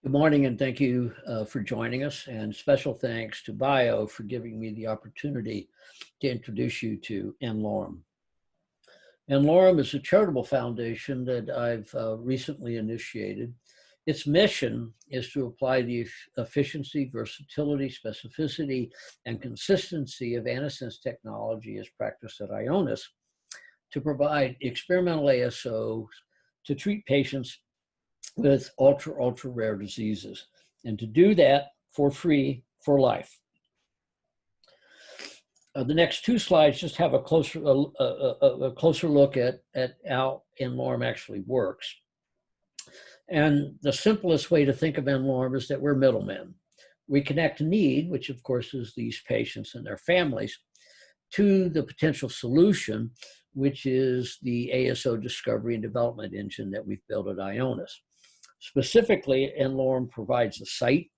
Good morning, and thank you for joining us. And special thanks to Bio for giving me the opportunity to introduce you to n-Lorem. n-Lorem is a charitable foundation that I've recently initiated. Its mission is to apply the efficiency, versatility, specificity, and consistency of antisense technology as practiced at Ionis to provide experimental ASOs to treat patients with ultra rare diseases, and to do that for free for life. The next two slides just have a closer look at how n-Lorem actually works. And the simplest way to think of n-Lorem is that we're middlemen. We connect need, which of course is these patients and their families, to the potential solution, which is the ASO discovery and development engine that we've built at Ionis. Specifically, n-Lorem provides a site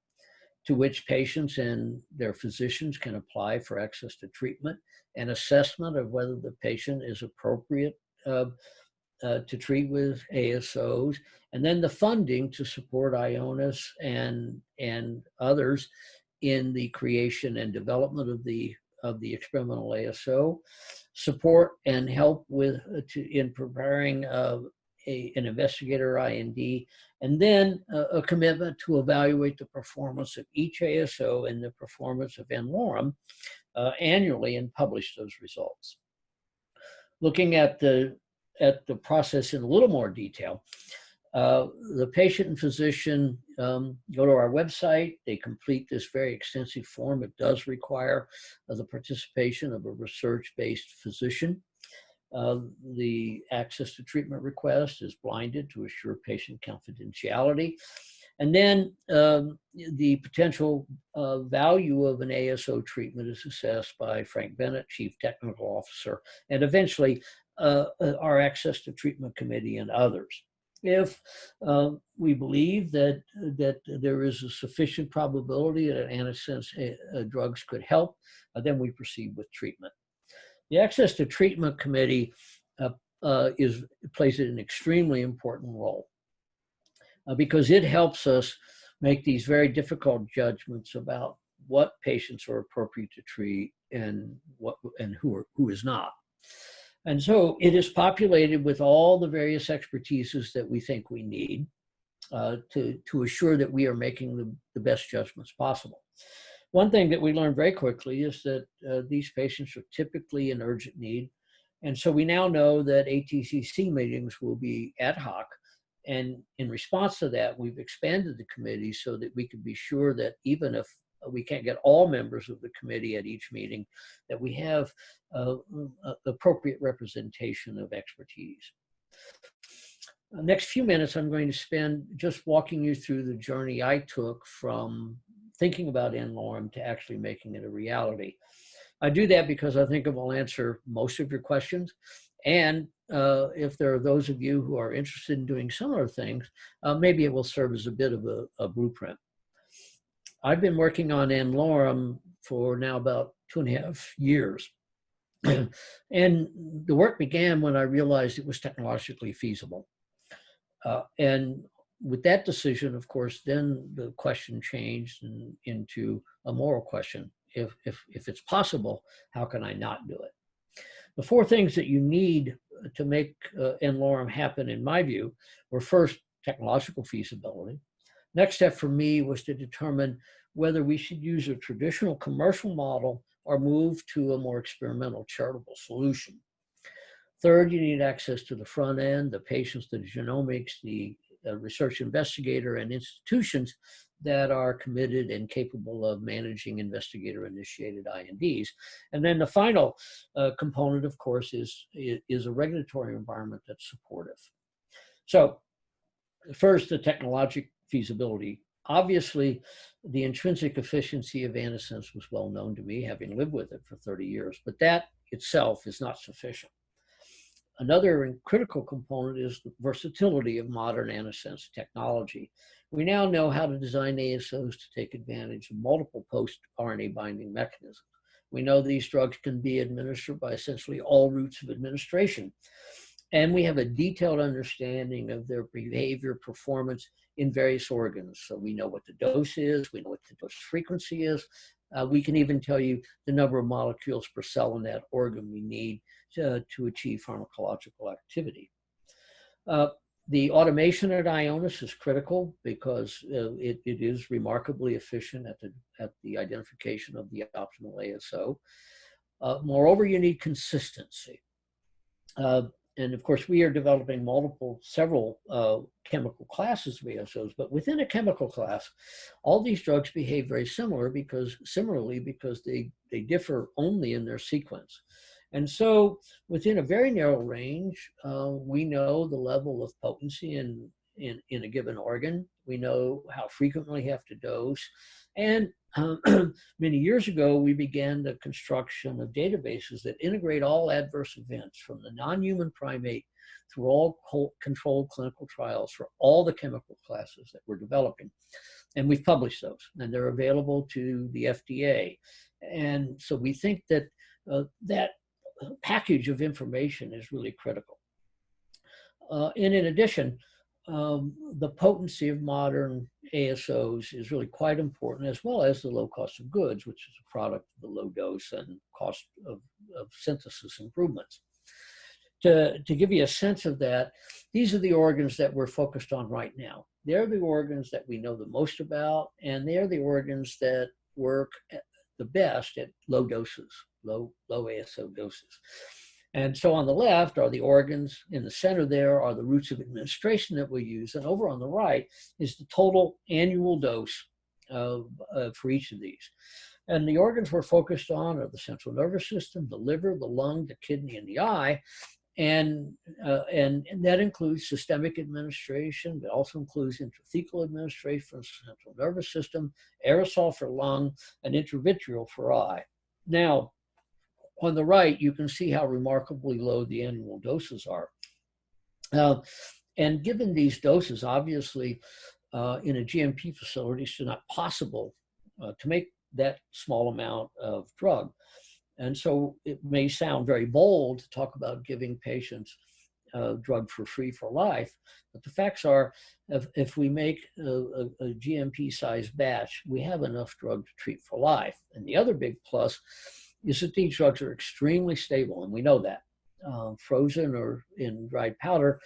to which patients and their physicians can apply for access to treatment and assessment of whether the patient is appropriate to treat with ASOs, and then the funding to support Ionis and others in the creation and development of the experimental ASO, support and help in preparing an investigator IND, and then a commitment to evaluate the performance of each ASO and the performance of n-Lorem annually and publish those results. Looking at the process in a little more detail, the patient and physician go to our website. They complete this very extensive form. It does require the participation of a research-based physician. The access to treatment request is blinded to assure patient confidentiality. And then the potential value of an ASO treatment is assessed by Frank Bennett, Chief Technical Officer, and eventually our access to treatment committee and others. If we believe that there is a sufficient probability that antisense drugs could help, then we proceed with treatment. The access to treatment committee plays an extremely important role because it helps us make these very difficult judgments about what patients are appropriate to treat and who is not. And so it is populated with all the various expertises that we think we need to assure that we are making the best judgments possible. One thing that we learned very quickly is that these patients are typically in urgent need. And so we now know that ATCC meetings will be ad hoc. And in response to that, we've expanded the committee so that we can be sure that even if we can't get all members of the committee at each meeting, that we have appropriate representation of expertise. The next few minutes, I'm going to spend just walking you through the journey I took from thinking about n-Lorem to actually making it a reality. I do that because I think it will answer most of your questions. And if there are those of you who are interested in doing similar things, maybe it will serve as a bit of a blueprint. I've been working on n-Lorem for now about 2.5 years. And the work began when I realized it was technologically feasible. And with that decision, of course, then the question changed into a moral question. If it's possible, how can I not do it? The 4 things that you need to make n-Lorem happen, in my view, were first, technological feasibility. Next step for me was to determine whether we should use a traditional commercial model or move to a more experimental charitable solution. Third, you need access to the front end, the patients, the genomics, the research investigator, and institutions that are committed and capable of managing investigator-initiated INDs. And then the final component, of course, is a regulatory environment that's supportive. So first, the technologic feasibility. Obviously, the intrinsic efficiency of antisense was well known to me, having lived with it for 30 years, but that itself is not sufficient. Another critical component is the versatility of modern antisense technology. We now know how to design ASOs to take advantage of multiple post-RNA binding mechanisms. We know these drugs can be administered by essentially all routes of administration. And we have a detailed understanding of their behavior, performance in various organs. So we know what the dose is, we know what the dose frequency is. We can even tell you the number of molecules per cell in that organ we need to achieve pharmacological activity. The automation at Ionis is critical because it is remarkably efficient at the identification of the optimal ASO. Moreover, you need consistency. And of course, we are developing several chemical classes of ASOs, but within a chemical class, all these drugs behave very similarly because they differ only in their sequence. And so within a very narrow range, we know the level of potency in a given organ. We know how frequently we have to dose. And many years ago, we began the construction of databases that integrate all adverse events from the non-human primate through all controlled clinical trials for all the chemical classes that we're developing. And we've published those, and they're available to the FDA. And so we think that that package of information is really critical. And in addition, the potency of modern ASOs is really quite important, as well as the low cost of goods, which is a product of the low dose and cost of synthesis improvements. To give you a sense of that, these are the organs that we're focused on right now. They're the organs that we know the most about, and they're the organs that work the best at low doses, low ASO doses. And so on the left are the organs, in the center there are the routes of administration that we use, and over on the right is the total annual dose for each of these. And the organs we're focused on are the central nervous system, the liver, the lung, the kidney, and the eye. And that includes systemic administration, but also includes intrathecal administration for the central nervous system, aerosol for lung, and intravitreal for eye. Now, on the right, you can see how remarkably low the annual doses are. And given these doses, obviously, in a GMP facility, it's not possible to make that small amount of drug. And so it may sound very bold to talk about giving patients drug for free for life, but the facts are, if we make a GMP-sized batch, we have enough drug to treat for life. And the other big plus is that these drugs are extremely stable, and we know that. Frozen or in dried powder,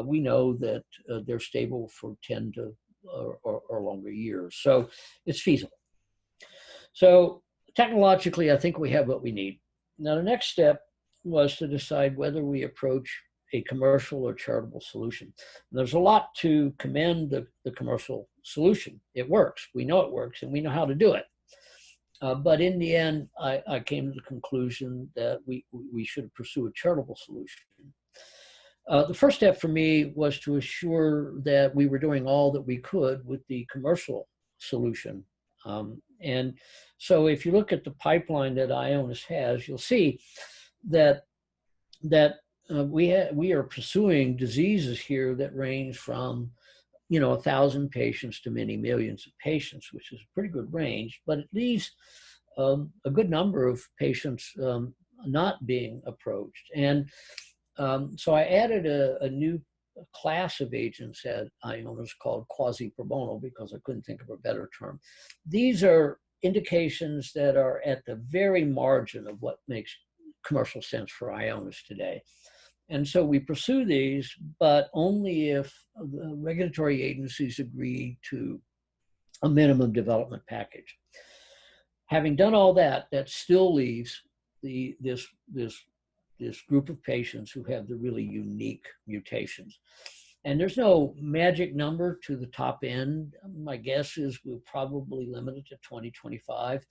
we know that they're stable for 10 to or longer years. So it's feasible. So technologically, I think we have what we need. Now, the next step was to decide whether we approach a commercial or charitable solution. And there's a lot to commend the commercial solution. It works. We know it works, and we know how to do it. But in the end, I came to the conclusion that we should pursue a charitable solution. The first step for me was to assure that we were doing all that we could with the commercial solution. And so if you look at the pipeline that Ionis has, you'll see that we are pursuing diseases here that range from 1,000 patients to many millions of patients, which is a pretty good range, but it leaves a good number of patients not being approached. And so I added a new class of agents at Ionis called quasi-pro bono, because I couldn't think of a better term. These are indications that are at the very margin of what makes commercial sense for Ionis today. And so we pursue these, but only if the regulatory agencies agree to a minimum development package. Having done all that, that still leaves this group of patients who have the really unique mutations. And there's no magic number to the top end. My guess is we'll probably limit it to 2025,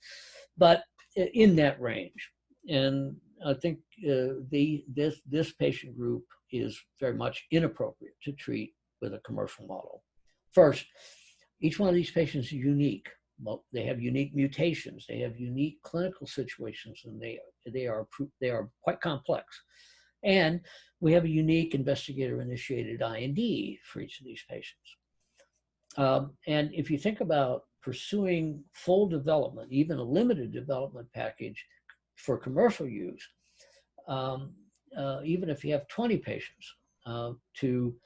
but in that range. And I think this patient group is very much inappropriate to treat with a commercial model. First, each one of these patients is unique. Well, they have unique mutations. They have unique clinical situations, and they are quite complex. And we have a unique investigator-initiated IND for each of these patients. And if you think about pursuing full development, even a limited development package for commercial use, even if you have 20 patients, to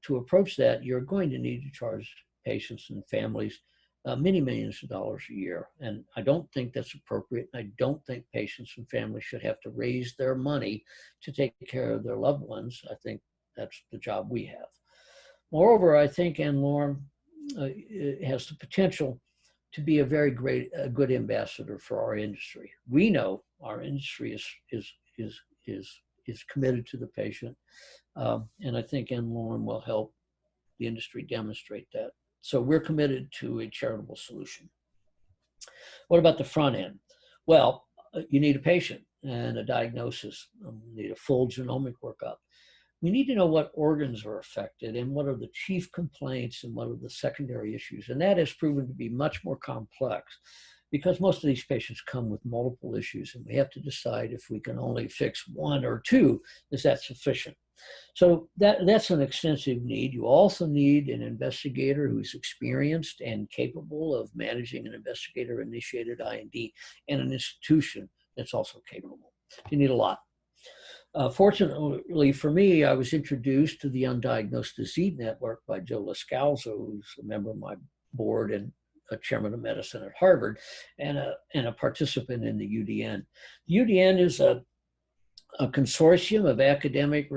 approach that, you're going to need to charge patients and families many millions of dollars a year. And I don't think that's appropriate. I don't think patients and families should have to raise their money to take care of their loved ones. I think that's the job we have. Moreover, I think n-Lorem has the potential to be a very good ambassador for our industry. We know our industry is committed to the patient, and I think n-Lorem will help the industry demonstrate that. So we're committed to a charitable solution. What about the front end? Well, you need a patient and a diagnosis. You need a full genomic workup. We need to know what organs are affected and what are the chief complaints and what are the secondary issues. And that has proven to be much more complex because most of these patients come with multiple issues, and we have to decide if we can only fix one or two. Is that sufficient? So that's an extensive need. You also need an investigator who's experienced and capable of managing an investigator-initiated IND, and an institution that's also capable. You need a lot. Fortunately for me, I was introduced to the Undiagnosed Disease Network by Joe Lascalzo, who's a member of my board and a chairman of medicine at Harvard, and a participant in the UDN. The UDN is a consortium of academic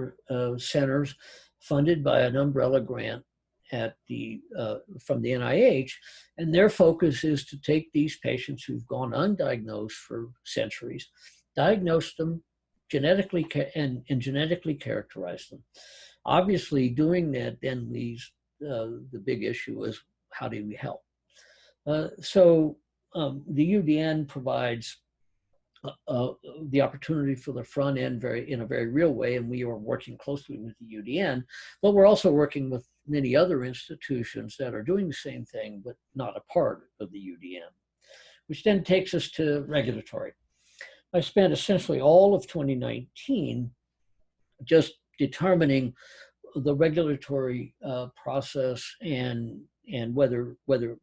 centers funded by an umbrella grant at from the NIH, and their focus is to take these patients who've gone undiagnosed for centuries, diagnose them genetically and genetically characterize them. Obviously, doing that then leaves the big issue is how do we help? So the UDN provides the opportunity for the front end in a very real way, and we are working closely with the UDN, but we're also working with many other institutions that are doing the same thing, but not a part of the UDN, which then takes us to regulatory. I spent essentially all of 2019 just determining the regulatory process and whether it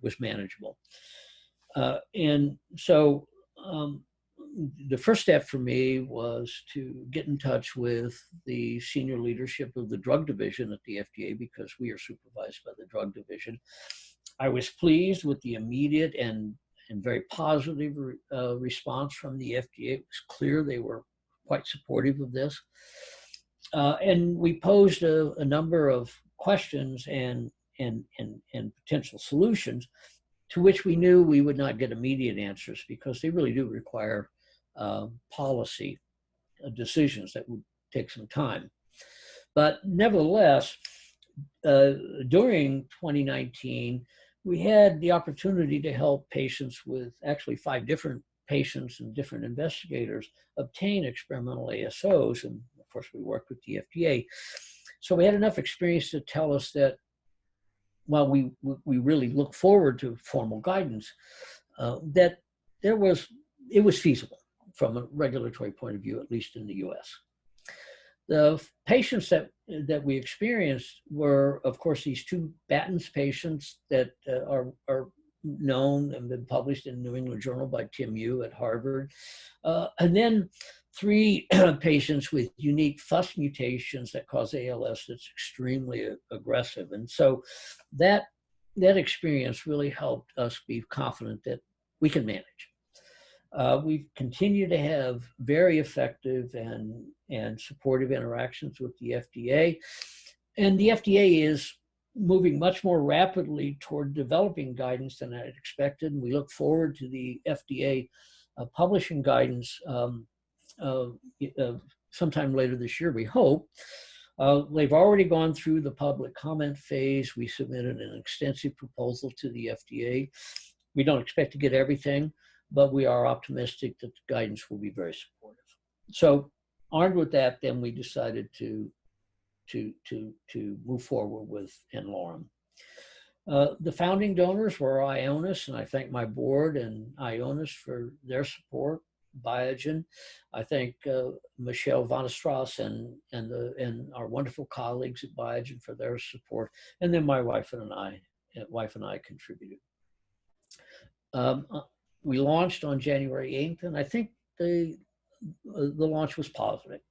was manageable. And so the first step for me was to get in touch with the senior leadership of the drug division at the FDA, because we are supervised by the drug division. I was pleased with the immediate and very positive response from the FDA. It was clear they were quite supportive of this. And we posed a number of questions and potential solutions, to which we knew we would not get immediate answers, because they really do require policy decisions that would take some time. But nevertheless, during 2019, we had the opportunity to help patients with actually 5 different patients and different investigators obtain experimental ASOs. And of course, we worked with the FDA. So we had enough experience to tell us that while we really look forward to formal guidance, that it was feasible from a regulatory point of view, at least in the US. The patients that we experienced were, of course, these 2 Battens patients that are known and been published in the New England Journal by Tim Yu at Harvard. And then 3 patients with unique FUS mutations that cause ALS that's extremely aggressive. And so that experience really helped us be confident that we can manage. We've continued to have very effective and supportive interactions with the FDA. And the FDA is moving much more rapidly toward developing guidance than I had expected. And we look forward to the FDA publishing guidance sometime later this year, we hope. They've already gone through the public comment phase. We submitted an extensive proposal to the FDA. We don't expect to get everything, but we are optimistic that the guidance will be very supportive. So armed with that, then we decided to move forward with n-Lorem. The founding donors were Ionis, and I thank my board and Ionis for their support. Biogen, I thank Michelle Van Strass and our wonderful colleagues at Biogen for their support, and then my wife and I contributed. We launched on January 8th, and I think the the launch was positive.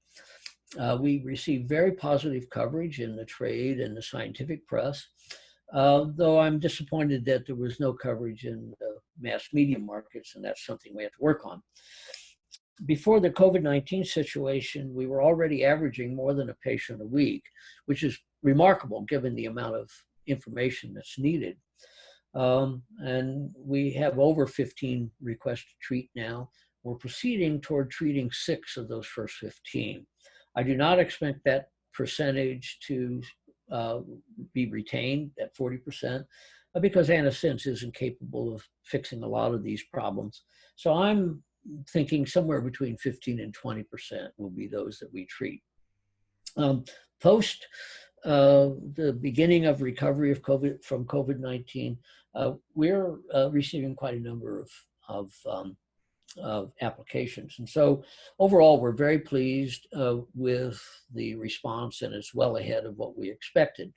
We received very positive coverage in the trade and the scientific press, though I'm disappointed that there was no coverage in the mass media markets, and that's something we have to work on. Before the COVID-19 situation, we were already averaging more than a patient a week, which is remarkable given the amount of information that's needed. And we have over 15 requests to treat now. We're proceeding toward treating 6 of those first 15. I do not expect that percentage to be retained at 40% because antisense isn't capable of fixing a lot of these problems. So I'm thinking somewhere between 15 and 20% will be those that we treat. Post the beginning of recovery of from COVID-19, we're receiving quite a number of applications. And so overall, we're very pleased with the response, and it's well ahead of what we expected.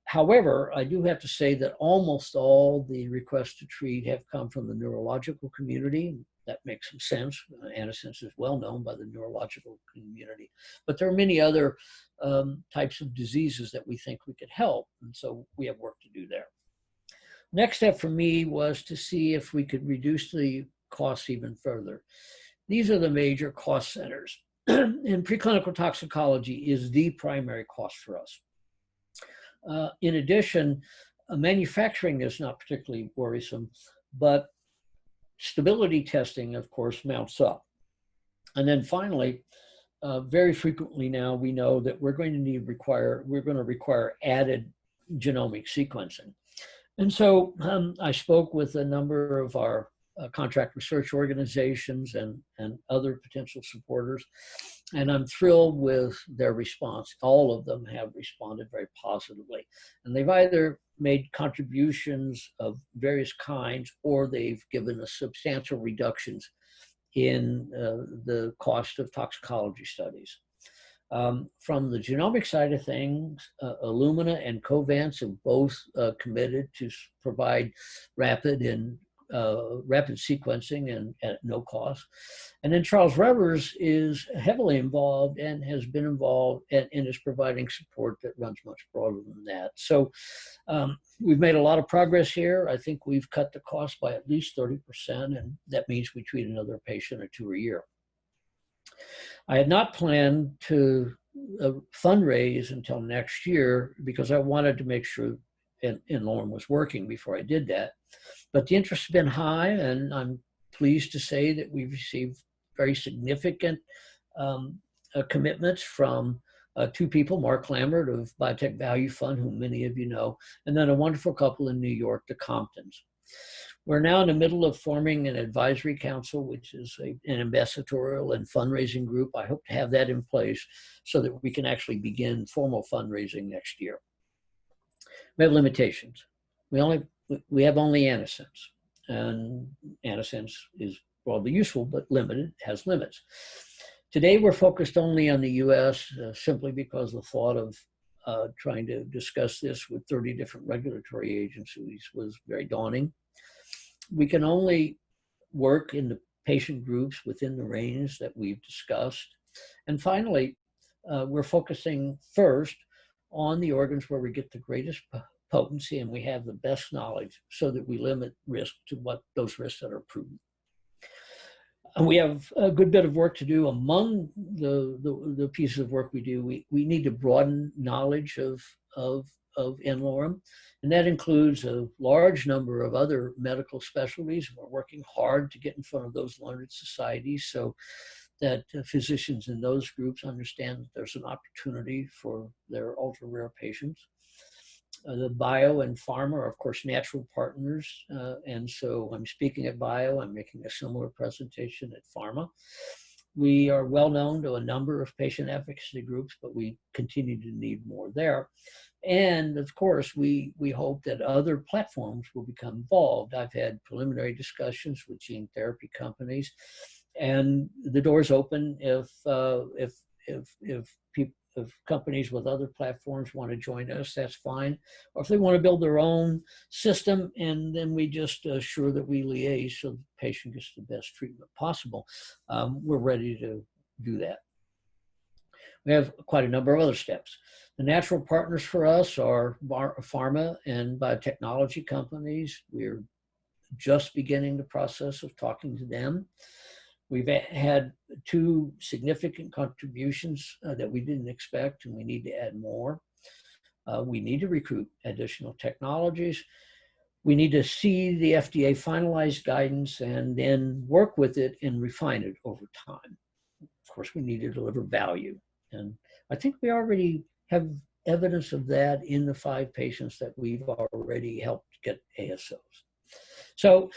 However, I do have to say that almost all the requests to treat have come from the neurological community. That makes some sense. Antisense is well known by the neurological community. But there are many other types of diseases that we think we could help. And so we have work to do there. Next step for me was to see if we could reduce the costs even further. These are the major cost centers. And preclinical toxicology is the primary cost for us. In addition, manufacturing is not particularly worrisome, but stability testing, of course, mounts up. And then finally, very frequently now, we know that we're going to require added genomic sequencing. And so I spoke with a number of our contract research organizations and other potential supporters, and I'm thrilled with their response. All of them have responded very positively. And they've either made contributions of various kinds, or they've given us substantial reductions in the cost of toxicology studies. From the genomic side of things, Illumina and Covance have both committed to provide rapid sequencing and at no cost. And then Charles Rivers is heavily involved and has been involved and is providing support that runs much broader than that. So we've made a lot of progress here. I think we've cut the cost by at least 30%, and that means we treat another patient or 2 a year. I had not planned to fundraise until next year because I wanted to make sure n-Lorem was working before I did that. But the interest has been high, and I'm pleased to say that we've received very significant commitments from 2 people, Mark Lambert of Biotech Value Fund, whom many of you know, and then a wonderful couple in New York, the Comptons. We're now in the middle of forming an advisory council, which is an ambassadorial and fundraising group. I hope to have that in place so that we can actually begin formal fundraising next year. We have limitations. We have only antisense, and antisense is broadly useful, but limited, has limits. Today, we're focused only on the US simply because the thought of trying to discuss this with 30 different regulatory agencies was very daunting. We can only work in the patient groups within the range that we've discussed. And finally, we're focusing first on the organs where we get the greatest potency and we have the best knowledge so that we limit risk to what those risks that are proven. And we have a good bit of work to do. Among the pieces of work we do, we need to broaden knowledge of n-Lorem, and that includes a large number of other medical specialties. We're working hard to get in front of those learned societies so that physicians in those groups understand that there's an opportunity for their ultra-rare patients. The bio and pharma are, of course, natural partners. And so I'm speaking at bio. I'm making a similar presentation at pharma. We are well known to a number of patient advocacy groups, but we continue to need more there. And of course, we hope that other platforms will become involved. I've had preliminary discussions with gene therapy companies, and the door's open if if companies with other platforms want to join us, that's fine. Or if they want to build their own system, and then we just assure that we liaise so the patient gets the best treatment possible, we're ready to do that. We have quite a number of other steps. The natural partners for us are pharma and biotechnology companies. We're just beginning the process of talking to them. We've had 2 significant contributions that we didn't expect, and we need to add more. We need to recruit additional technologies. We need to see the FDA finalize guidance and then work with it and refine it over time. Of course, we need to deliver value. And I think we already have evidence of that in the 5 patients that we've already helped get ASOs. So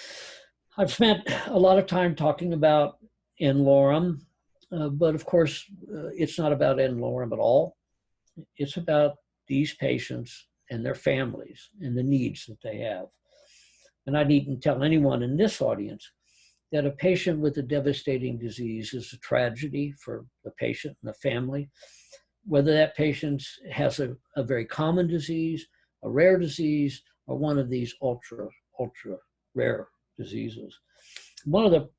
I've spent a lot of time talking about n-Lorem, but of course, it's not about n-Lorem at all. It's about these patients and their families and the needs that they have. And I needn't tell anyone in this audience that a patient with a devastating disease is a tragedy for the patient and the family, whether that patient has a very common disease, a rare disease, or one of these ultra rare diseases. One of the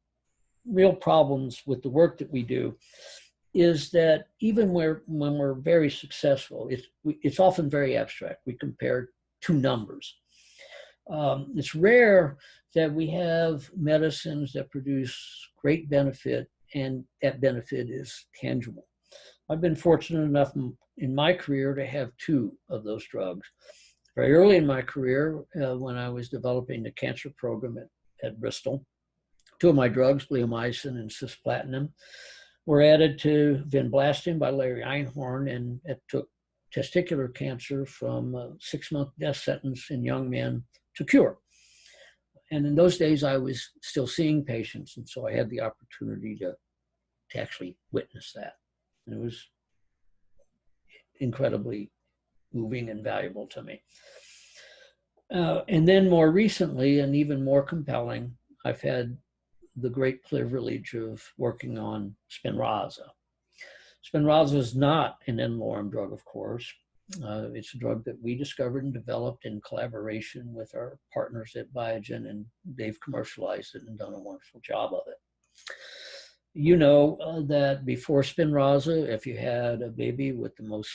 real problems with the work that we do is that even when we're very successful, it's often very abstract. We compare 2 numbers. It's rare that we have medicines that produce great benefit and that benefit is tangible. I've been fortunate enough in my career to have 2 of those drugs. Very early in my career, when I was developing the cancer program at Bristol, 2 of my drugs, bleomycin and cisplatin, were added to vinblastine by Larry Einhorn, and it took testicular cancer from a 6-month death sentence in young men to cure. And in those days, I was still seeing patients, and so I had the opportunity to actually witness that. And it was incredibly moving and valuable to me. And then more recently, and even more compelling, I've had the great privilege of working on Spinraza. Spinraza is not an n-Lorem drug, of course. It's a drug that we discovered and developed in collaboration with our partners at Biogen, and they've commercialized it and done a wonderful job of it. You know that before Spinraza, if you had a baby with the most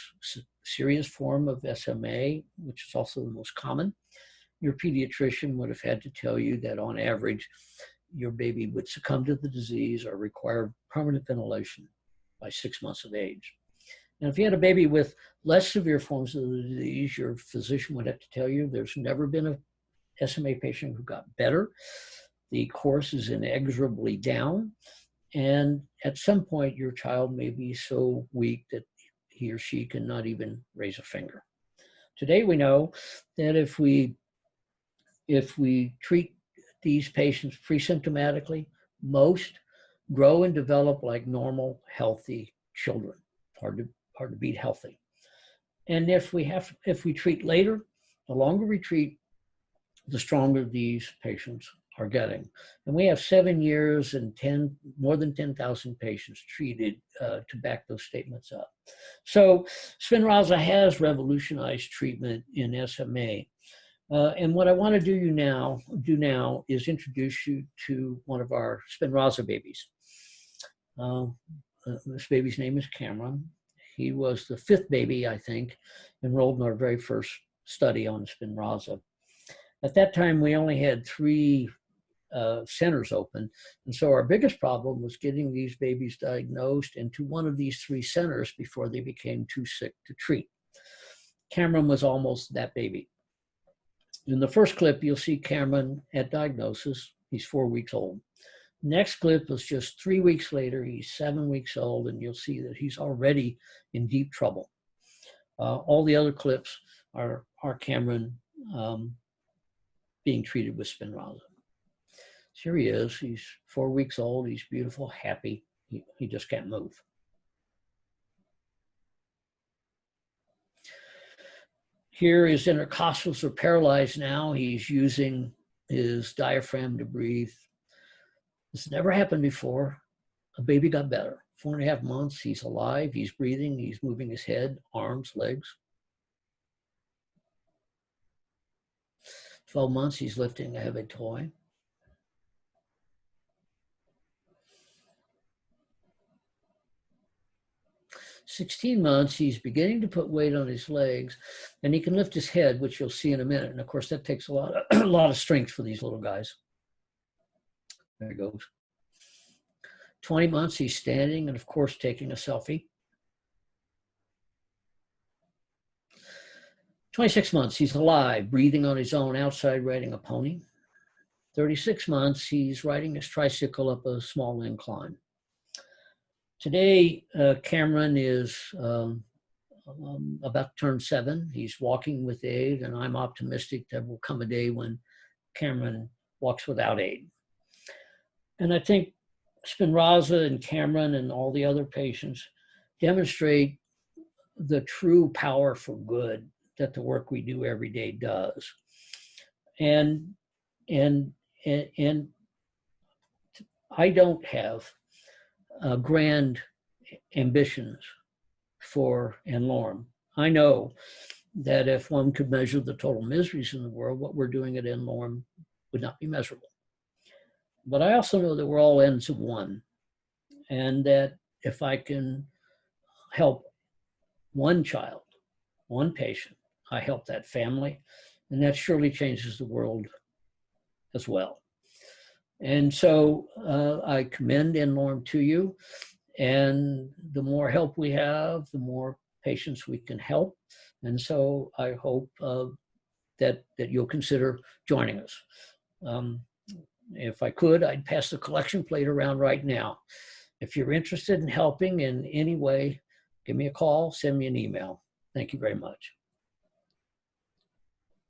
serious form of SMA, which is also the most common, your pediatrician would have had to tell you that on average, your baby would succumb to the disease or require permanent ventilation by 6 months of age. And if you had a baby with less severe forms of the disease, your physician would have to tell you there's never been a SMA patient who got better. The course is inexorably down. And at some point, your child may be so weak that he or she cannot even raise a finger. Today, we know that if we treat these patients pre-symptomatically, most grow and develop like normal, healthy children. Hard to beat healthy. And if we treat later, the longer we treat, the stronger these patients are getting. And we have 7 years and more than 10,000 patients treated to back those statements up. So Spinraza has revolutionized treatment in SMA. And what I want to do now is introduce you to one of our Spinraza babies. This baby's name is Cameron. He was the 5th baby, I think, enrolled in our very first study on Spinraza. At that time, we only had 3 centers open. And so our biggest problem was getting these babies diagnosed into one of these 3 centers before they became too sick to treat. Cameron was almost that baby. In the first clip, you'll see Cameron at diagnosis. He's 4 weeks old. Next clip is just 3 weeks later. He's 7 weeks old, and you'll see that he's already in deep trouble. All the other clips are Cameron being treated with Spinraza. So here he is. He's 4 weeks old. He's beautiful, happy. He just can't move. Here his intercostals are paralyzed now. He's using his diaphragm to breathe. This never happened before. A baby got better 4.5 months, he's alive, he's breathing, he's moving his head, arms, legs. 12 months, he's lifting a heavy toy. 16 months, he's beginning to put weight on his legs, and he can lift his head, which you'll see in a minute. And of course, that takes a lot of strength for these little guys. There he goes. 20 months, he's standing and, of course, taking a selfie. 26 months, he's alive, breathing on his own outside, riding a pony. 36 months, he's riding his tricycle up a small incline. Today, Cameron is about to turn 7. He's walking with aid, and I'm optimistic there will come a day when Cameron walks without aid. And I think Spinraza and Cameron and all the other patients demonstrate the true power for good that the work we do every day does. And I don't have grand ambitions for n-Lorem. I know that if one could measure the total miseries in the world, what we're doing at n-Lorem would not be measurable. But I also know that we're all ends of one, and that if I can help one child, one patient, I help that family, and that surely changes the world as well. And so I commend n-Lorem to you, and the more help we have, the more patients we can help. And so I hope that you'll consider joining us. If I could, I'd pass the collection plate around right now. If you're interested in helping in any way, give me a call, send me an email. Thank you very much.